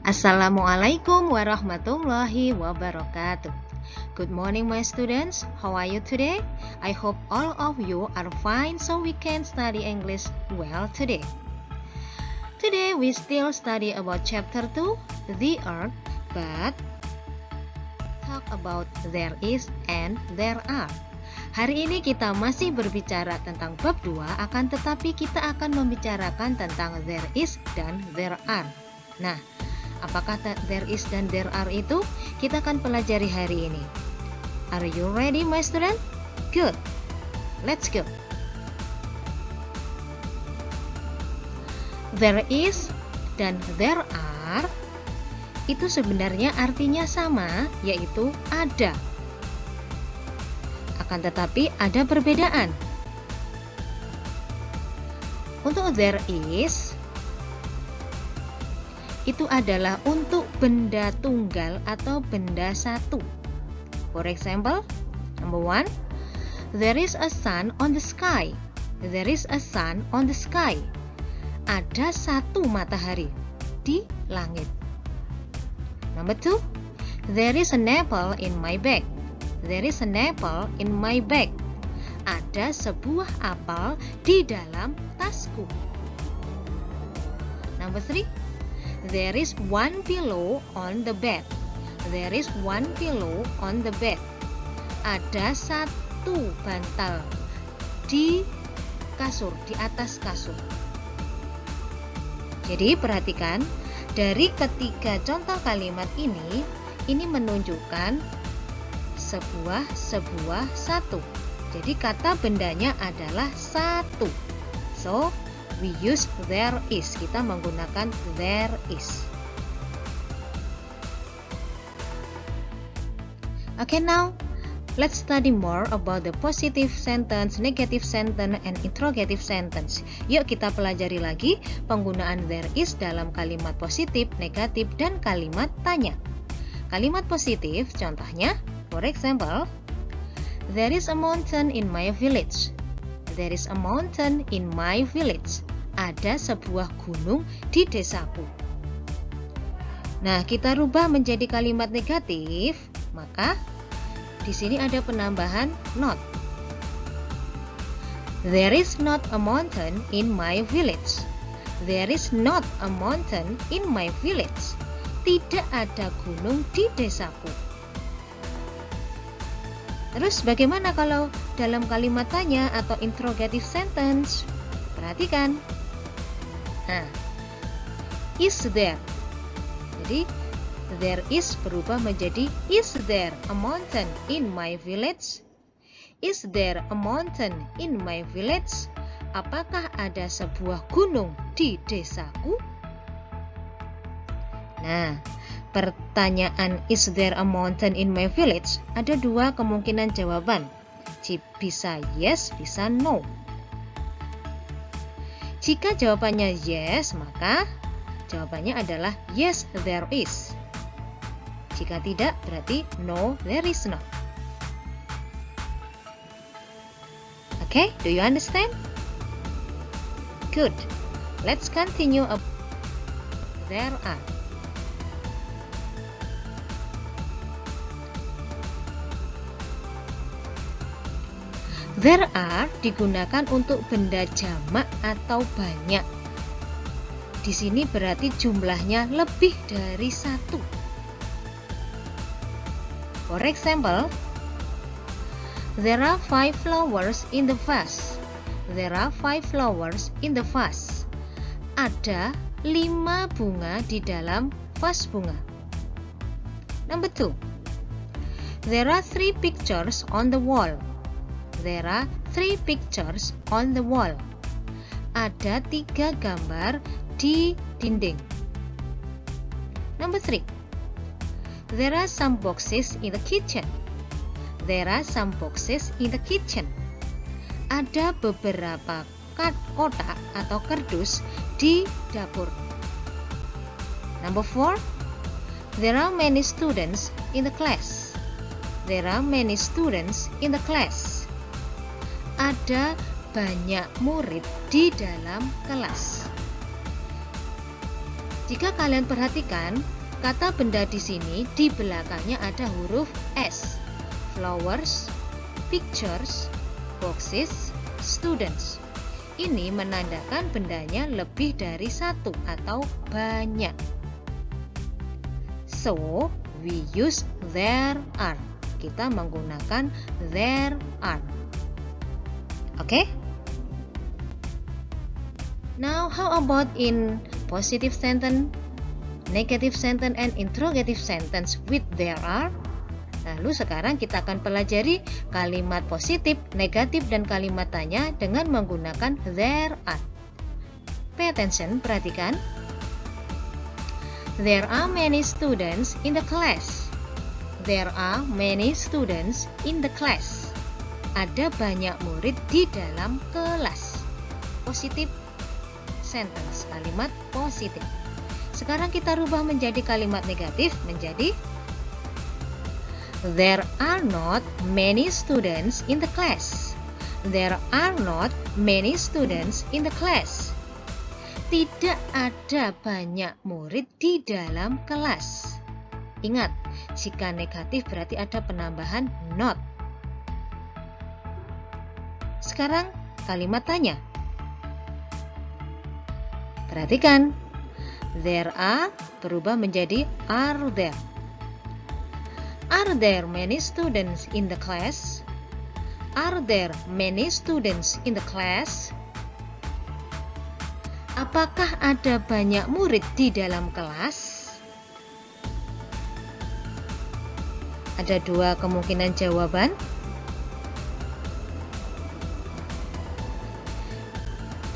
Assalamualaikum warahmatullahi wabarakatuh. Good morning, my students. How are you today? I hope all of you are fine so we can study English well today. Today we still study about chapter 2, the earth, but talk about there is and there are. Hari ini kita masih berbicara tentang bab 2, akan tetapi kita akan membicarakan tentang there is dan there are. Nah, apakah there is dan there are itu? Kita akan pelajari hari ini. Are you ready, my student? Good. Let's go. There is dan there are itu sebenarnya artinya sama, yaitu ada. Akan tetapi ada perbedaan. Untuk there is itu adalah untuk benda tunggal atau benda satu. For example, number 1, there is a sun on the sky. There is a sun on the sky. Ada satu matahari di langit. Number 2, there is an apple in my bag. There is an apple in my bag. Ada sebuah apel di dalam tasku. Number 3, there is one pillow on the bed. There is one pillow on the bed. Ada satu bantal di kasur, di atas kasur. Jadi perhatikan, dari ketiga contoh kalimat ini menunjukkan sebuah, satu. Jadi kata bendanya adalah satu. So, we use there is. Kita menggunakan there is. Okay, now let's study more about the positive sentence, negative sentence, and interrogative sentence. Yuk kita pelajari lagi penggunaan there is dalam kalimat positif, negatif, dan kalimat tanya. Kalimat positif contohnya, for example, there is a mountain in my village. There is a mountain in my village. Ada sebuah gunung di desaku. Nah, kita rubah menjadi kalimat negatif, maka di sini ada penambahan not. There is not a mountain in my village. There is not a mountain in my village. Tidak ada gunung di desaku. Terus bagaimana kalau dalam kalimat tanya atau interrogative sentence? Perhatikan. Nah, is there. Jadi there is berubah menjadi is there a mountain in my village? Is there a mountain in my village? Apakah ada sebuah gunung di desaku? Nah, pertanyaan is there a mountain in my village ada dua kemungkinan jawaban. Bisa yes, bisa no. Jika jawabannya yes, maka jawabannya adalah yes, there is. Jika tidak, berarti no, there is not. Okay, do you understand? Good. Let's continue. There are. There are digunakan untuk benda jamak atau banyak. Di sini berarti jumlahnya lebih dari satu. For example, there are 5 flowers in the vase. There are 5 flowers in the vase. Ada 5 bunga di dalam vas bunga. Number 2, there are 3 pictures on the wall. There are 3 pictures on the wall. Ada 3 gambar di dinding. Number 3, there are some boxes in the kitchen. There are some boxes in the kitchen. Ada beberapa kotak atau kardus di dapur. Number 4, there are many students in the class. There are many students in the class. Ada banyak murid di dalam kelas. Jika kalian perhatikan, kata benda di sini di belakangnya ada huruf S. Flowers, pictures, boxes, students. Ini menandakan bendanya lebih dari satu atau banyak. So, we use there are. Kita menggunakan there are. Oke? Now, how about in positive sentence, negative sentence, and interrogative sentence with there are? Lalu sekarang kita akan pelajari kalimat positif, negatif, dan kalimat tanya dengan menggunakan there are. Pay attention, perhatikan. There are many students in the class. There are many students in the class. Ada banyak murid di dalam kelas. Positif sentence, kalimat positif. Sekarang kita rubah menjadi kalimat negatif menjadi there are not many students in the class. There are not many students in the class. Tidak ada banyak murid di dalam kelas. Ingat, jika negatif berarti ada penambahan not. Sekarang kalimat tanya. Perhatikan, there are berubah menjadi are there. Are there many students in the class? Are there many students in the class? Apakah ada banyak murid di dalam kelas? Ada dua kemungkinan jawaban.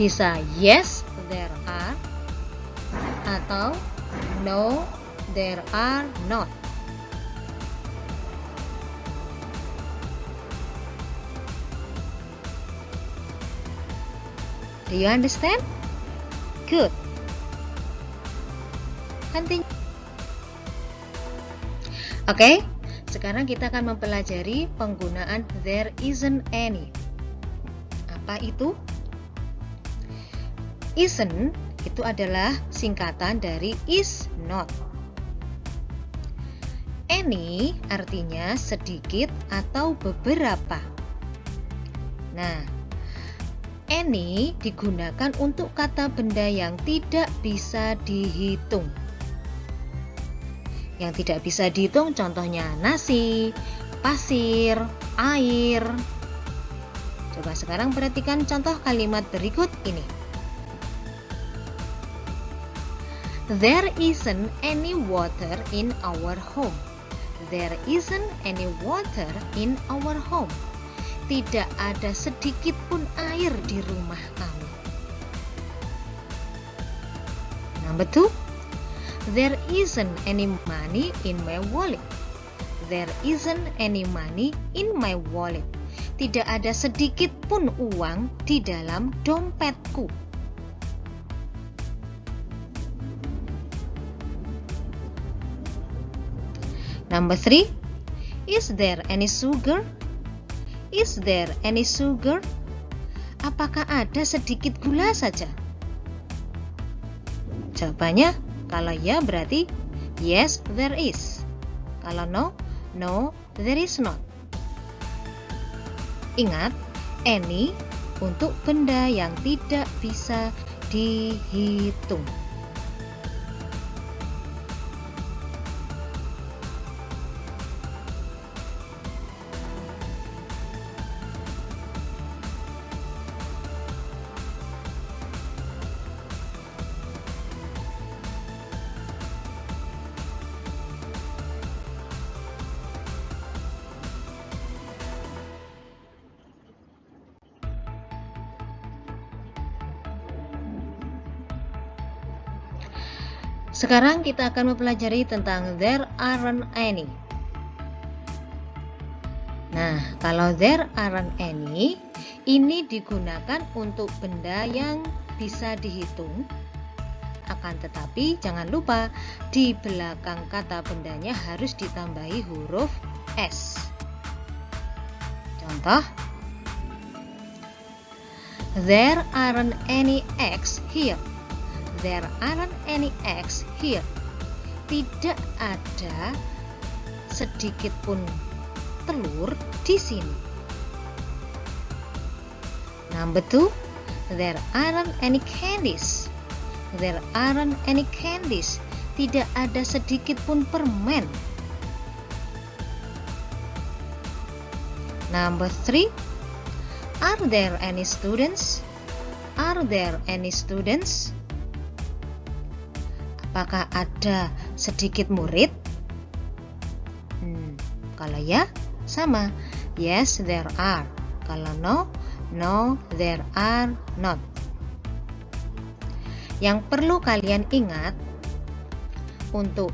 Bisa yes, there are, atau no, there are not. Do you understand? Good. Continue. Oke, sekarang kita akan mempelajari penggunaan there isn't any. Apa itu? Isn't itu adalah singkatan dari is not. Any artinya sedikit atau beberapa. Nah, any digunakan untuk kata benda yang tidak bisa dihitung. Yang tidak bisa dihitung contohnya nasi, pasir, air. Coba sekarang perhatikan contoh kalimat berikut ini. There isn't any water in our home. There isn't any water in our home. Tidak ada sedikit pun air di rumah kami. Number 2. There isn't any money in my wallet. There isn't any money in my wallet. Tidak ada sedikit pun uang di dalam dompetku. Number 3. Is there any sugar? Is there any sugar? Apakah ada sedikit gula saja? Jawabannya, kalau ya berarti yes, there is. Kalau no, no, there is not. Ingat, any untuk benda yang tidak bisa dihitung. Sekarang kita akan mempelajari tentang there aren't any. Nah, kalau there aren't any, ini digunakan untuk benda yang bisa dihitung. Akan tetapi jangan lupa di belakang kata bendanya harus ditambahi huruf S. Contoh, there aren't any eggs here. There aren't any eggs here. Tidak ada sedikit pun telur di sini. Number 2, there aren't any candies. There aren't any candies. Tidak ada sedikit pun permen. Number 3, are there any students? Are there any students? Apakah ada sedikit murid? Kalau ya, sama. Yes, there are. Kalau no, no, there are not. Yang perlu kalian ingat, untuk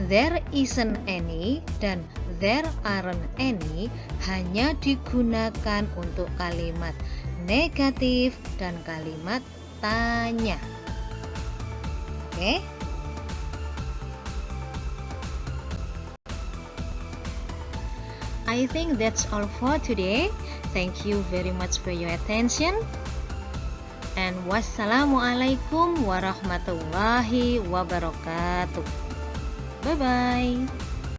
there isn't any dan there aren't any hanya digunakan untuk kalimat negatif dan kalimat tanya. Oke? I think that's all for today. Thank you very much for your attention. And wassalamualaikum warahmatullahi wabarakatuh. Bye-bye.